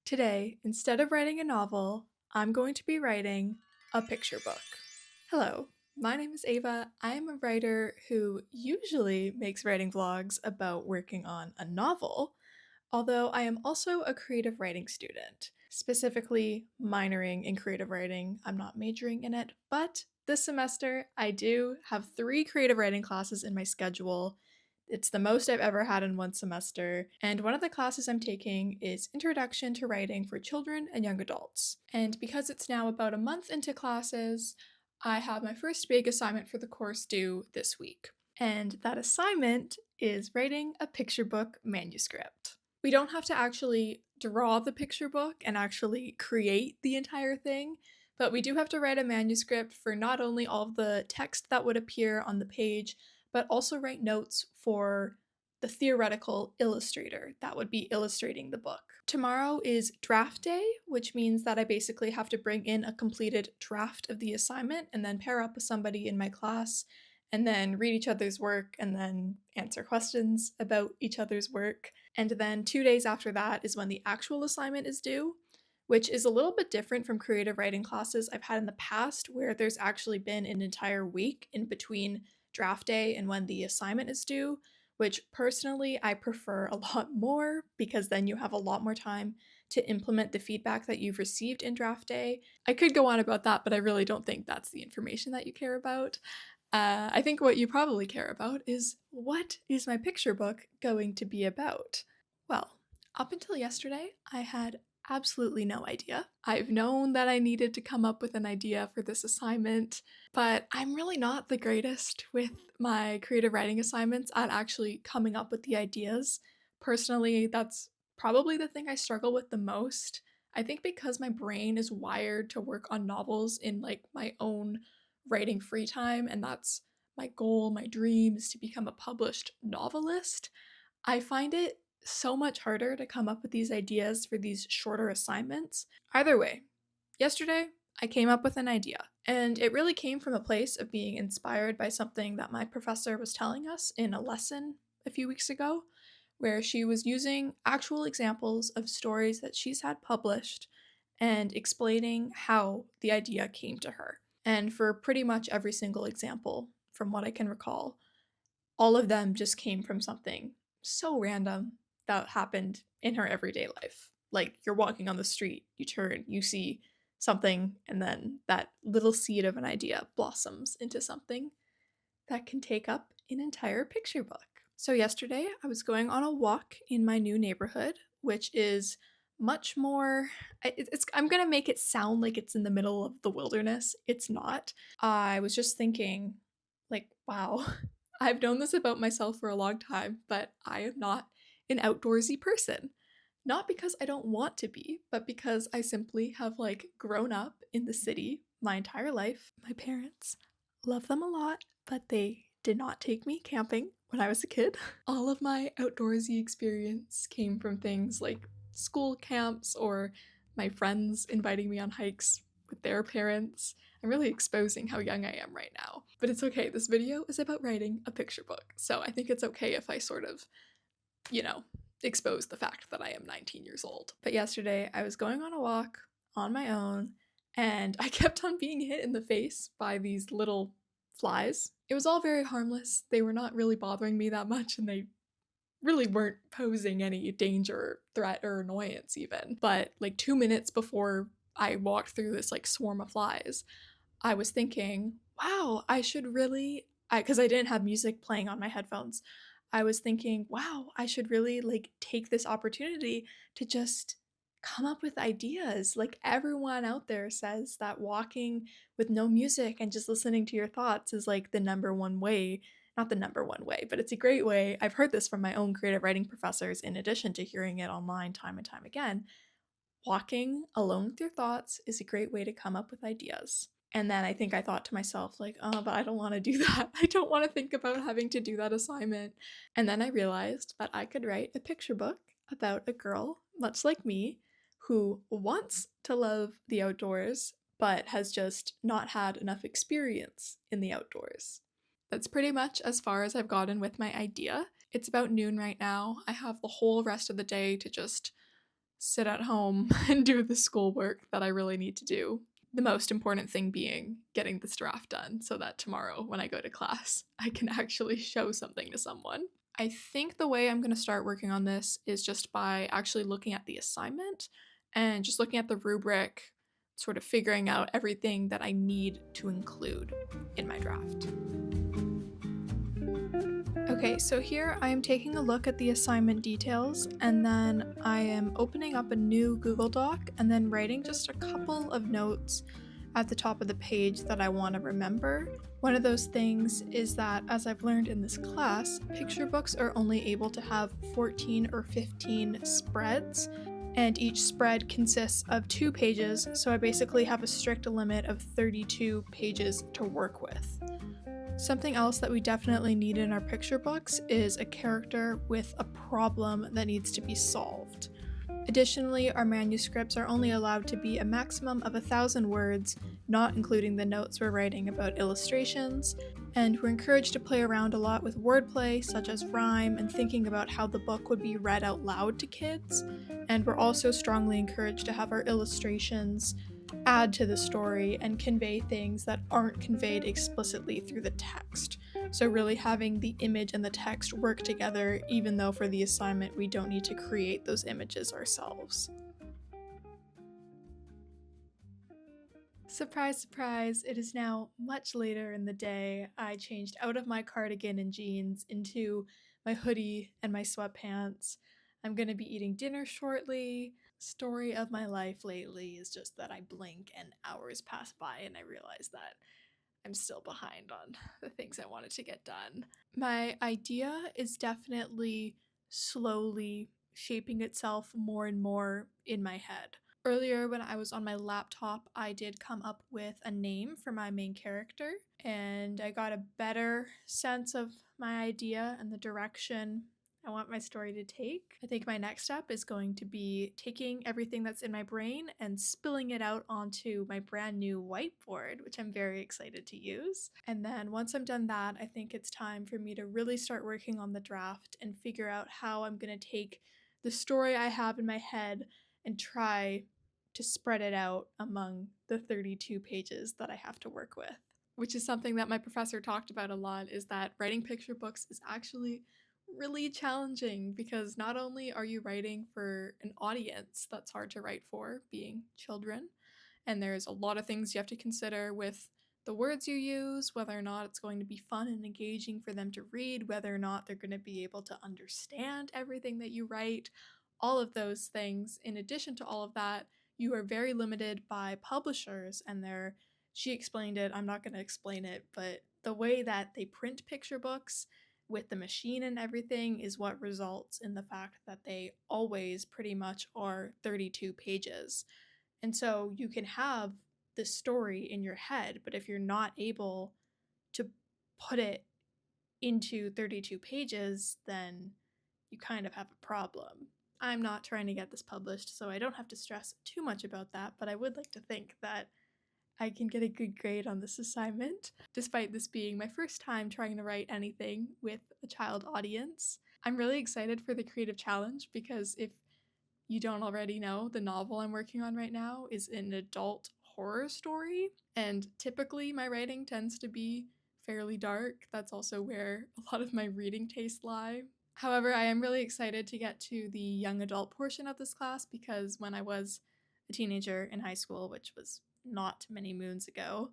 Today, instead of writing a novel, I'm going to be writing a picture book. Hello, my name is Ava. I am a writer who usually makes writing vlogs about working on a novel, although I am also a creative writing student, specifically minoring in creative writing. I'm not majoring in it, but this semester I do have 3 creative writing classes in my schedule. It's the most I've ever had in one semester, and one of the classes I'm taking is Introduction to Writing for Children and Young Adults. And because it's now about a month into classes, I have my first big assignment for the course due this week. And that assignment is writing a picture book manuscript. We don't have to actually draw the picture book and actually create the entire thing, but we do have to write a manuscript for not only all of the text that would appear on the page, but also write notes for the theoretical illustrator that would be illustrating the book. Tomorrow is draft day, which means that I basically have to bring in a completed draft of the assignment and then pair up with somebody in my class and then read each other's work and then answer questions about each other's work. And then 2 days after that is when the actual assignment is due, which is a little bit different from creative writing classes I've had in the past, where there's actually been an entire week in between draft day and when the assignment is due, which personally I prefer a lot more because then you have a lot more time to implement the feedback that you've received in draft day. I could go on about that, but I really don't think that's the information that you care about. I think what you probably care about is, what is my picture book going to be about? Well, up until yesterday, I had absolutely no idea. I've known that I needed to come up with an idea for this assignment, but I'm really not the greatest with my creative writing assignments at actually coming up with the ideas. Personally, that's probably the thing I struggle with the most. I think because my brain is wired to work on novels in like my own writing free time, and that's my goal, my dream is to become a published novelist. I find it so much harder to come up with these ideas for these shorter assignments. Either way, yesterday I came up with an idea, and it really came from a place of being inspired by something that my professor was telling us in a lesson a few weeks ago, where she was using actual examples of stories that she's had published and explaining how the idea came to her. And for pretty much every single example, from what I can recall, all of them just came from something so random that happened in her everyday life. Like, you're walking on the street, you turn, you see something, and then that little seed of an idea blossoms into something that can take up an entire picture book. So, yesterday I was going on a walk in my new neighborhood, which is much more I'm going to make it sound like it's in the middle of the wilderness. It's not. I was just thinking, like, wow, I've known this about myself for a long time, but I am not an outdoorsy person. Not because I don't want to be, but because I simply have like grown up in the city my entire life. My parents love them a lot, but they did not take me camping when I was a kid. All of my outdoorsy experience came from things like school camps or my friends inviting me on hikes with their parents. I'm really exposing how young I am right now. But it's okay, this video is about writing a picture book, so I think it's okay if I sort of, you know, expose the fact that I am 19 years old. But yesterday, I was going on a walk on my own, and I kept on being hit in the face by these little flies. It was all very harmless. They were not really bothering me that much, and they really weren't posing any danger, threat, or annoyance even. But like 2 minutes before I walked through this like swarm of flies, I was thinking, wow, I should really, because I didn't have music playing on my headphones. I was thinking, wow, I should really like take this opportunity to just come up with ideas. Like, everyone out there says that walking with no music and just listening to your thoughts is like the number one way. Not the number one way, but it's a great way. I've heard this from my own creative writing professors, in addition to hearing it online time and time again. Walking alone with your thoughts is a great way to come up with ideas. And then I think I thought to myself, like, oh, but I don't want to do that. I don't want to think about having to do that assignment. And then I realized that I could write a picture book about a girl, much like me, who wants to love the outdoors, but has just not had enough experience in the outdoors. That's pretty much as far as I've gotten with my idea. It's about noon right now. I have the whole rest of the day to just sit at home and do the schoolwork that I really need to do. The most important thing being getting this draft done so that tomorrow when I go to class, I can actually show something to someone. I think the way I'm going to start working on this is just by actually looking at the assignment and just looking at the rubric, sort of figuring out everything that I need to include in my draft. Okay, so here I am taking a look at the assignment details, and then I am opening up a new Google Doc and then writing just a couple of notes at the top of the page that I want to remember. One of those things is that, as I've learned in this class, picture books are only able to have 14 or 15 spreads, and each spread consists of 2 pages, so I basically have a strict limit of 32 pages to work with. Something else that we definitely need in our picture books is a character with a problem that needs to be solved. Additionally, our manuscripts are only allowed to be a maximum of 1,000 words, not including the notes we're writing about illustrations, and we're encouraged to play around a lot with wordplay, such as rhyme, and thinking about how the book would be read out loud to kids, and we're also strongly encouraged to have our illustrations add to the story and convey things that aren't conveyed explicitly through the text. So really having the image and the text work together, even though for the assignment we don't need to create those images ourselves. Surprise, surprise, it is now much later in the day. I changed out of my cardigan and jeans into my hoodie and my sweatpants. I'm gonna be eating dinner shortly. Story of my life lately is just that I blink and hours pass by and I realize that I'm still behind on the things I wanted to get done. My idea is definitely slowly shaping itself more and more in my head. Earlier, when I was on my laptop, I did come up with a name for my main character, and I got a better sense of my idea and the direction I want my story to take. I think my next step is going to be taking everything that's in my brain and spilling it out onto my brand new whiteboard, which I'm very excited to use. And then once I'm done that, I think it's time for me to really start working on the draft and figure out how I'm going to take the story I have in my head and try to spread it out among the 32 pages that I have to work with. Which is something that my professor talked about a lot, is that writing picture books is actually really challenging because not only are you writing for an audience that's hard to write for, being children, and there's a lot of things you have to consider with the words you use, whether or not it's going to be fun and engaging for them to read, whether or not they're going to be able to understand everything that you write, all of those things. In addition to all of that, you are very limited by publishers and their, she explained it, I'm not going to explain it, but the way that they print picture books with the machine and everything is what results in the fact that they always pretty much are 32 pages. And so you can have the story in your head, but if you're not able to put it into 32 pages, then you kind of have a problem. I'm not trying to get this published, so I don't have to stress too much about that, but I would like to think that I can get a good grade on this assignment, despite this being my first time trying to write anything with a child audience. I'm really excited for the creative challenge because if you don't already know, the novel I'm working on right now is an adult horror story, and typically my writing tends to be fairly dark. That's also where a lot of my reading tastes lie. However, I am really excited to get to the young adult portion of this class because when I was a teenager in high school, which was not many moons ago,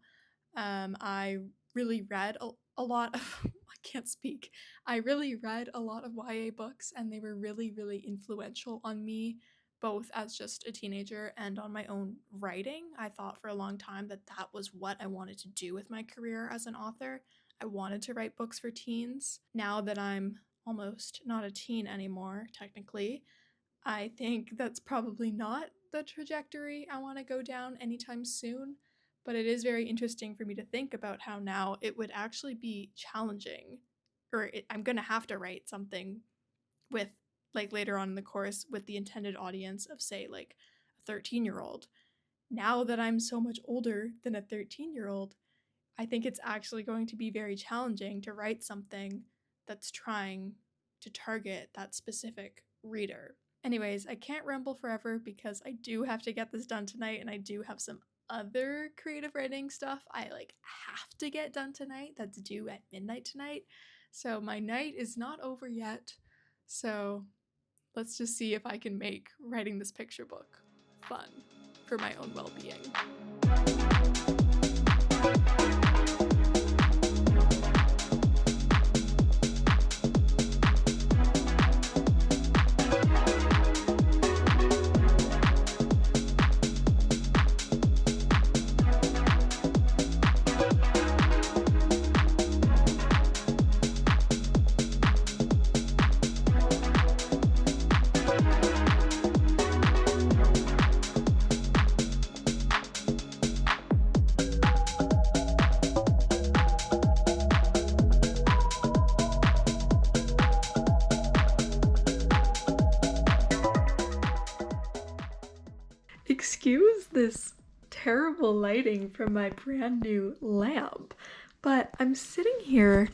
I really read a lot of, I can't speak. I really read a lot of YA books and they were really, really influential on me, both as just a teenager and on my own writing. I thought for a long time that that was what I wanted to do with my career as an author. I wanted to write books for teens. Now that I'm almost not a teen anymore, technically, I think that's probably not the trajectory I want to go down anytime soon, but it is very interesting for me to think about how now it would actually be challenging, or I'm going to have to write something with, like later on in the course, with the intended audience of, say, like a 13-year-old. Now that I'm so much older than a 13-year-old, I think it's actually going to be very challenging to write something that's trying to target that specific reader. Anyways, I can't ramble forever because I do have to get this done tonight, and I do have some other creative writing stuff I have to get done tonight that's due at midnight tonight. So my night is not over yet. So let's just see if I can make writing this picture book fun for my own well-being. Excuse this terrible lighting from my brand new lamp, but I'm sitting here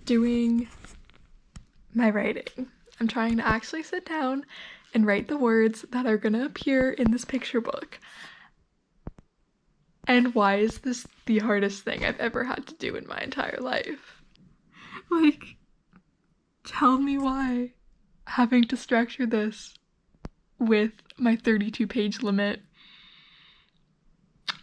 doing my writing. I'm trying to actually sit down and write the words that are gonna appear in this picture book. And why is this the hardest thing I've ever had to do in my entire life? Like, tell me why having to structure this with my 32-page limit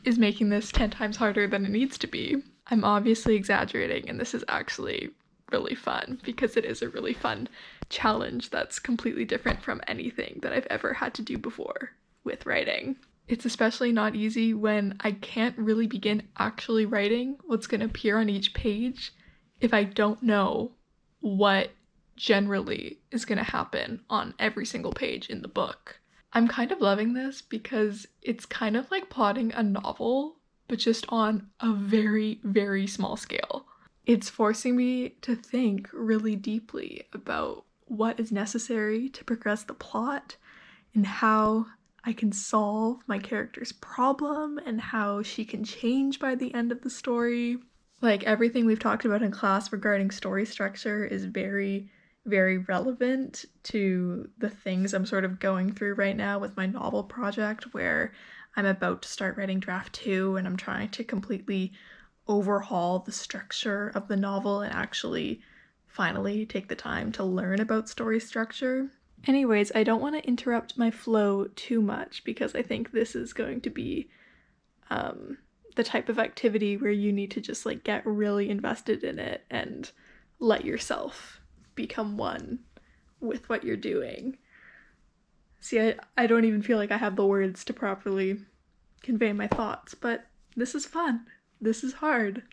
is making this 10 times harder than it needs to be. I'm obviously exaggerating, and this is actually really fun because it is a really fun challenge that's completely different from anything that I've ever had to do before with writing. It's especially not easy when I can't really begin actually writing what's going to appear on each page if I don't know what generally is going to happen on every single page in the book. I'm kind of loving this because it's kind of like plotting a novel, but just on a very, very small scale. It's forcing me to think really deeply about what is necessary to progress the plot and how I can solve my character's problem and how she can change by the end of the story. Like, everything we've talked about in class regarding story structure is very, very relevant to the things I'm sort of going through right now with my novel project, where I'm about to start writing draft 2 and I'm trying to completely overhaul the structure of the novel and actually finally take the time to learn about story structure. Anyways, I don't want to interrupt my flow too much because I think this is going to be the type of activity where you need to just like get really invested in it and let yourself become one with what you're doing. See, I don't even feel like I have the words to properly convey my thoughts, but this is fun. This is hard.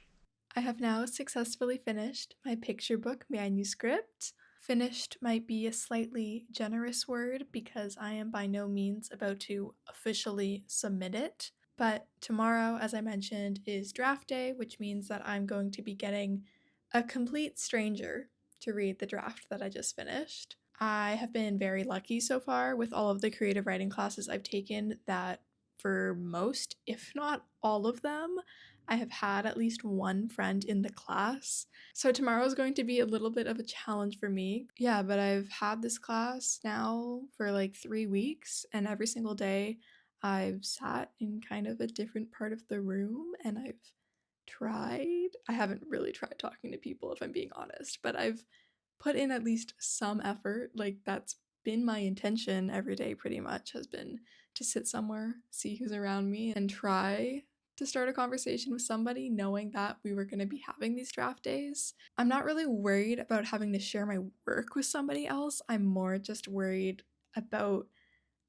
I have now successfully finished my picture book manuscript. Finished might be a slightly generous word because I am by no means about to officially submit it. But tomorrow, as I mentioned, is draft day, which means that I'm going to be getting a complete stranger to read the draft that I just finished. I have been very lucky so far with all of the creative writing classes I've taken that for most, if not all of them, I have had at least one friend in the class. So tomorrow is going to be a little bit of a challenge for me. Yeah, but I've had this class now for like 3 weeks, and every single day I've sat in kind of a different part of the room and I haven't really tried talking to people if I'm being honest, but I've put in at least some effort. Like, that's been my intention every day pretty much, has been to sit somewhere, see who's around me, and try to start a conversation with somebody knowing that we were going to be having these draft days. I'm not really worried about having to share my work with somebody else. I'm more just worried about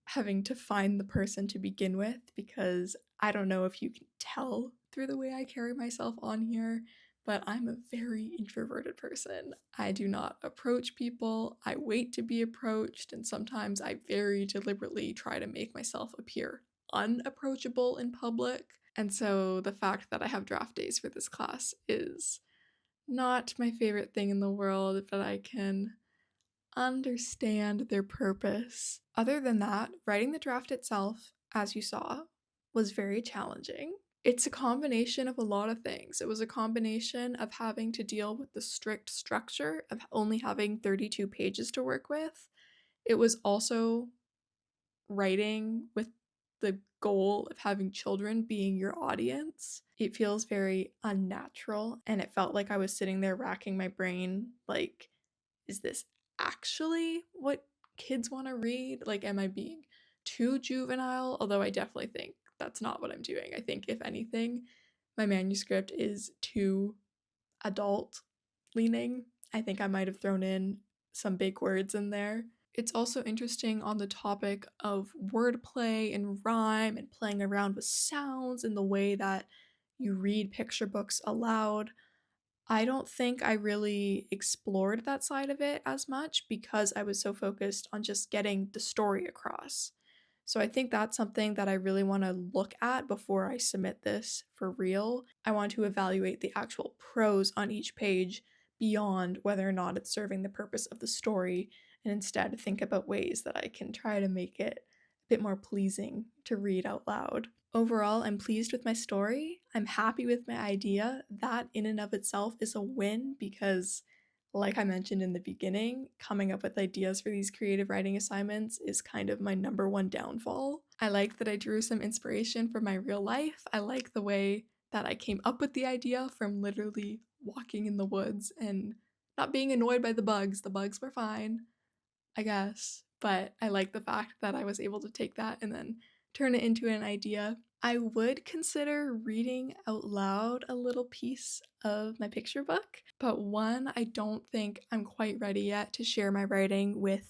having to find the person to begin with, because I don't know if you can tell through the way I carry myself on here, but I'm a very introverted person. I do not approach people. I wait to be approached, and sometimes I very deliberately try to make myself appear unapproachable in public. And so the fact that I have draft days for this class is not my favorite thing in the world, but I can understand their purpose. Other than that, writing the draft itself, as you saw, was very challenging. It's a combination of a lot of things. It was a combination of having to deal with the strict structure of only having 32 pages to work with It was also writing with the goal of having children being your audience. It feels very unnatural, and it felt like I was sitting there racking my brain like, is this actually what kids want to read? Like, am I being too juvenile? Although I definitely think that's not what I'm doing. I think, if anything, my manuscript is too adult leaning. I think I might have thrown in some big words in there. It's also interesting on the topic of wordplay and rhyme and playing around with sounds and the way that you read picture books aloud. I don't think I really explored that side of it as much because I was so focused on just getting the story across. So I think that's something that I really want to look at before I submit this for real. I want to evaluate the actual prose on each page beyond whether or not it's serving the purpose of the story, and instead think about ways that I can try to make it a bit more pleasing to read out loud. Overall, I'm pleased with my story. I'm happy with my idea. That in and of itself is a win because, like I mentioned in the beginning, coming up with ideas for these creative writing assignments is kind of my number one downfall. I like that I drew some inspiration from my real life. I like the way that I came up with the idea from literally walking in the woods and not being annoyed by the bugs. The bugs were fine, I guess. But I like the fact that I was able to take that and then turn it into an idea. I would consider reading out loud a little piece of my picture book, but one, I don't think I'm quite ready yet to share my writing with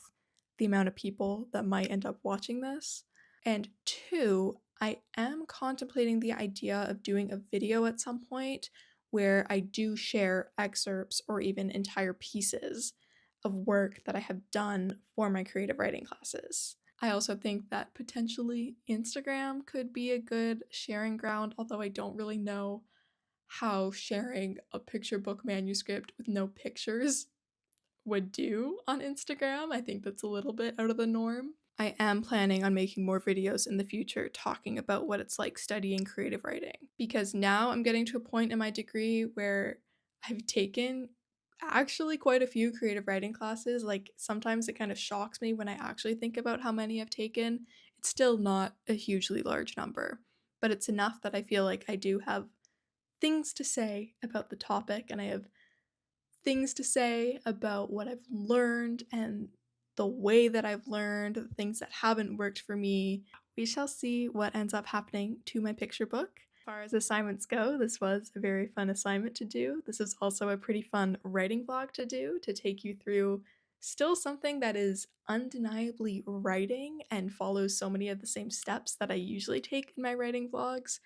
the amount of people that might end up watching this. And two, I am contemplating the idea of doing a video at some point where I do share excerpts or even entire pieces of work that I have done for my creative writing classes. I also think that potentially Instagram could be a good sharing ground, although I don't really know how sharing a picture book manuscript with no pictures would do on Instagram. I think that's a little bit out of the norm. I am planning on making more videos in the future talking about what it's like studying creative writing, because now I'm getting to a point in my degree where I've taken actually quite a few creative writing classes. Like, sometimes it kind of shocks me when I actually think about how many I've taken. It's still not a hugely large number, but it's enough that I feel like I do have things to say about the topic, and I have things to say about what I've learned and the way that I've learned, the things that haven't worked for me. We shall see what ends up happening to my picture book. As far as assignments go, this was a very fun assignment to do. This is also a pretty fun writing vlog to do, to take you through still something that is undeniably writing and follows so many of the same steps that I usually take in my writing vlogs,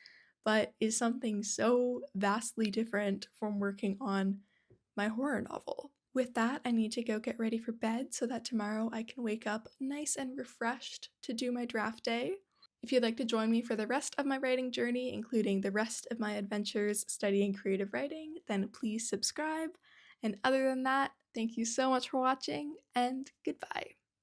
but is something so vastly different from working on my horror novel. With that, I need to go get ready for bed so that tomorrow I can wake up nice and refreshed to do my draft day. If you'd like to join me for the rest of my writing journey, including the rest of my adventures studying creative writing, then please subscribe. And other than that, thank you so much for watching, and goodbye.